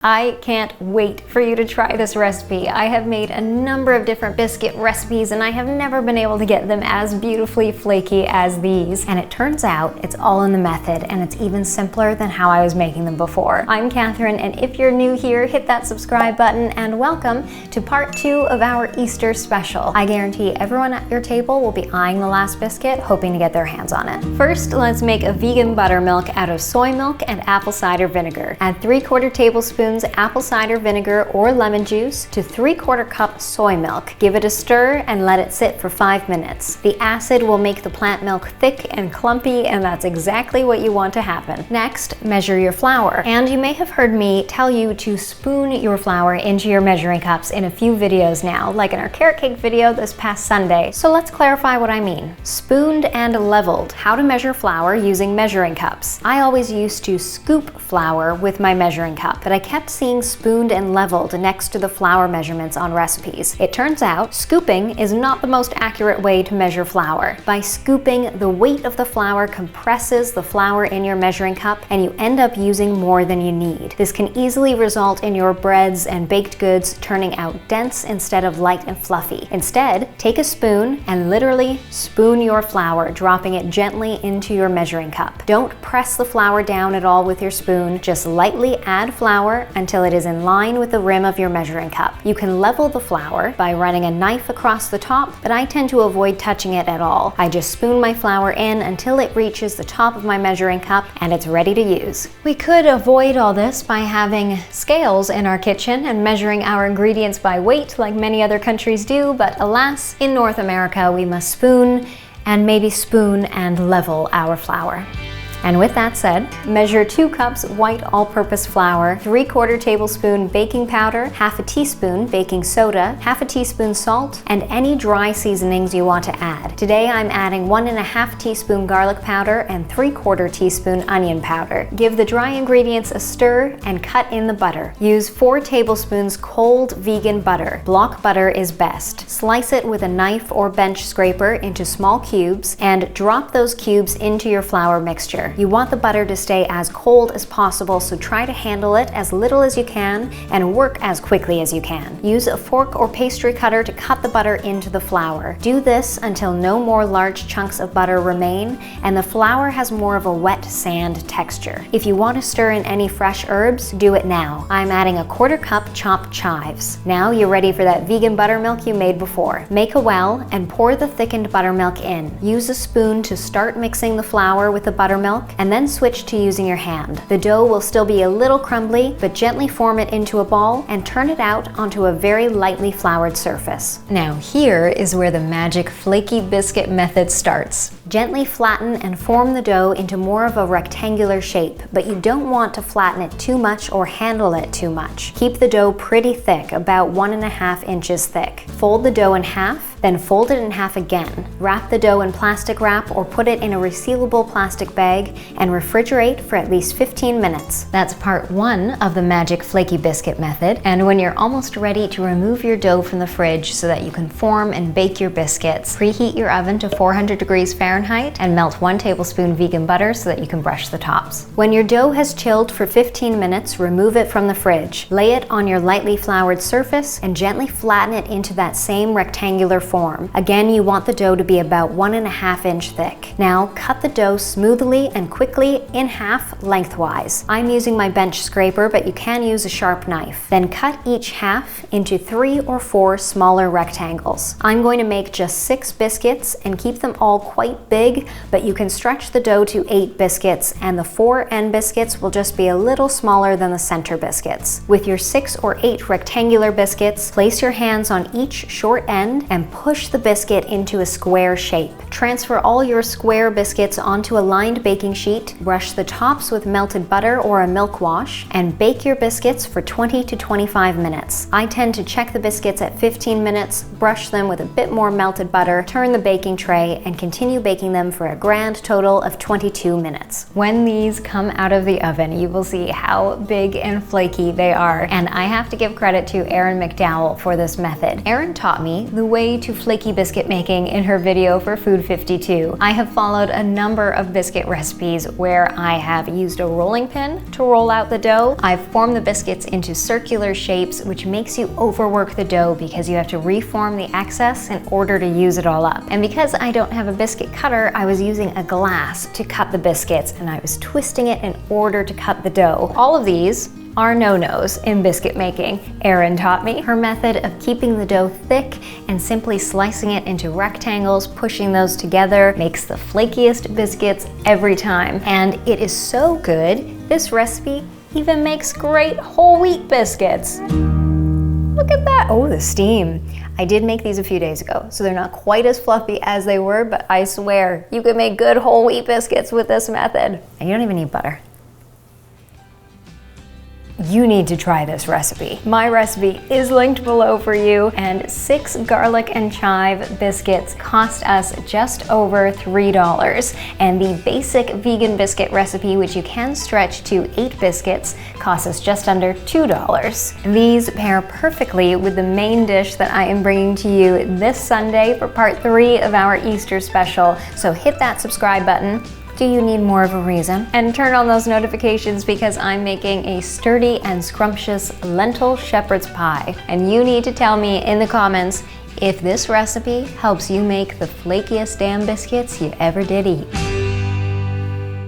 I can't wait for you to try this recipe. I have made a number of different biscuit recipes and I have never been able to get them as beautifully flaky as these. And it turns out it's all in the method and it's even simpler than how I was making them before. I'm Catherine, and if you're new here, hit that subscribe button and welcome to part 2 of our Easter special. I guarantee everyone at your table will be eyeing the last biscuit, hoping to get their hands on it. First, let's make a vegan buttermilk out of soy milk and apple cider vinegar. Add 3/4 tablespoons apple cider vinegar or lemon juice to 3/4 cup soy milk. Give it a stir and let it sit for 5 minutes. The acid will make the plant milk thick and clumpy, and that's exactly what you want to happen. Next, measure your flour. And you may have heard me tell you to spoon your flour into your measuring cups in a few videos now, like in our carrot cake video this past Sunday. So let's clarify what I mean. Spooned and leveled. How to measure flour using measuring cups. I always used to scoop flour with my measuring cup, but I kept seeing spooned and leveled next to the flour measurements on recipes. It turns out scooping is not the most accurate way to measure flour. By scooping, the weight of the flour compresses the flour in your measuring cup and you end up using more than you need. This can easily result in your breads and baked goods turning out dense instead of light and fluffy. Instead, take a spoon and literally spoon your flour, dropping it gently into your measuring cup. Don't press the flour down at all with your spoon, just lightly add flour until it is in line with the rim of your measuring cup. You can level the flour by running a knife across the top, but I tend to avoid touching it at all. I just spoon my flour in until it reaches the top of my measuring cup and it's ready to use. We could avoid all this by having scales in our kitchen and measuring our ingredients by weight like many other countries do, but alas, in North America we must spoon and maybe spoon and level our flour. And with that said, measure 2 cups white all-purpose flour, 3/4 tablespoon baking powder, 1/2 teaspoon baking soda, 1/2 teaspoon salt, and any dry seasonings you want to add. Today I'm adding 1/2 teaspoon garlic powder and 3/4 teaspoon onion powder. Give the dry ingredients a stir and cut in the butter. Use 4 tablespoons cold vegan butter. Block butter is best. Slice it with a knife or bench scraper into small cubes and drop those cubes into your flour mixture. You want the butter to stay as cold as possible, so try to handle it as little as you can and work as quickly as you can. Use a fork or pastry cutter to cut the butter into the flour. Do this until no more large chunks of butter remain and the flour has more of a wet sand texture. If you want to stir in any fresh herbs, do it now. I'm adding a 1/4 cup chopped chives. Now you're ready for that vegan buttermilk you made before. Make a well and pour the thickened buttermilk in. Use a spoon to start mixing the flour with the buttermilk and then switch to using your hand. The dough will still be a little crumbly, but gently form it into a ball and turn it out onto a very lightly floured surface. Now here is where the magic flaky biscuit method starts. Gently flatten and form the dough into more of a rectangular shape, but you don't want to flatten it too much or handle it too much. Keep the dough pretty thick, about 1.5 inches thick. Fold the dough in half, then fold it in half again. Wrap the dough in plastic wrap or put it in a resealable plastic bag and refrigerate for at least 15 minutes. That's part 1 of the magic flaky biscuit method. And when you're almost ready to remove your dough from the fridge so that you can form and bake your biscuits, preheat your oven to 400 degrees Fahrenheit and melt 1 tablespoon vegan butter so that you can brush the tops. When your dough has chilled for 15 minutes, remove it from the fridge. Lay it on your lightly floured surface and gently flatten it into that same rectangular form. Again, you want the dough to be about 1.5 inch thick. Now cut the dough smoothly and quickly in half lengthwise. I'm using my bench scraper, but you can use a sharp knife. Then cut each half into 3 or 4 smaller rectangles. I'm going to make just 6 biscuits and keep them all quite big, but you can stretch the dough to 8 biscuits and the 4 end biscuits will just be a little smaller than the center biscuits. With your 6 or 8 rectangular biscuits, place your hands on each short end and push the biscuit into a square shape. Transfer all your square biscuits onto a lined baking sheet, brush the tops with melted butter or a milk wash, and bake your biscuits for 20 to 25 minutes. I tend to check the biscuits at 15 minutes, brush them with a bit more melted butter, turn the baking tray, and continue baking them for a grand total of 22 minutes. When these come out of the oven, you will see how big and flaky they are, and I have to give credit to Erin McDowell for this method. Erin taught me the way to to flaky biscuit making in her video for Food 52. I have followed a number of biscuit recipes where I have used a rolling pin to roll out the dough. I've formed the biscuits into circular shapes, which makes you overwork the dough because you have to reform the excess in order to use it all up. And because I don't have a biscuit cutter, I was using a glass to cut the biscuits, and I was twisting it in order to cut the dough. All of these are no-nos in biscuit making. Erin taught me her method of keeping the dough thick and simply slicing it into rectangles, pushing those together, makes the flakiest biscuits every time. And it is so good, this recipe even makes great whole wheat biscuits. Look at that, oh, the steam. I did make these a few days ago, so they're not quite as fluffy as they were, but I swear, you can make good whole wheat biscuits with this method. And you don't even need butter. You need to try this recipe. My recipe is linked below for you, and 6 garlic and chive biscuits cost us just over $3. And the basic vegan biscuit recipe, which you can stretch to 8 biscuits, costs us just under $2. These pair perfectly with the main dish that I am bringing to you this Sunday for part 3 of our Easter special. So hit that subscribe button. Do you need more of a reason? And turn on those notifications because I'm making a sturdy and scrumptious lentil shepherd's pie. And you need to tell me in the comments if this recipe helps you make the flakiest damn biscuits you ever did eat.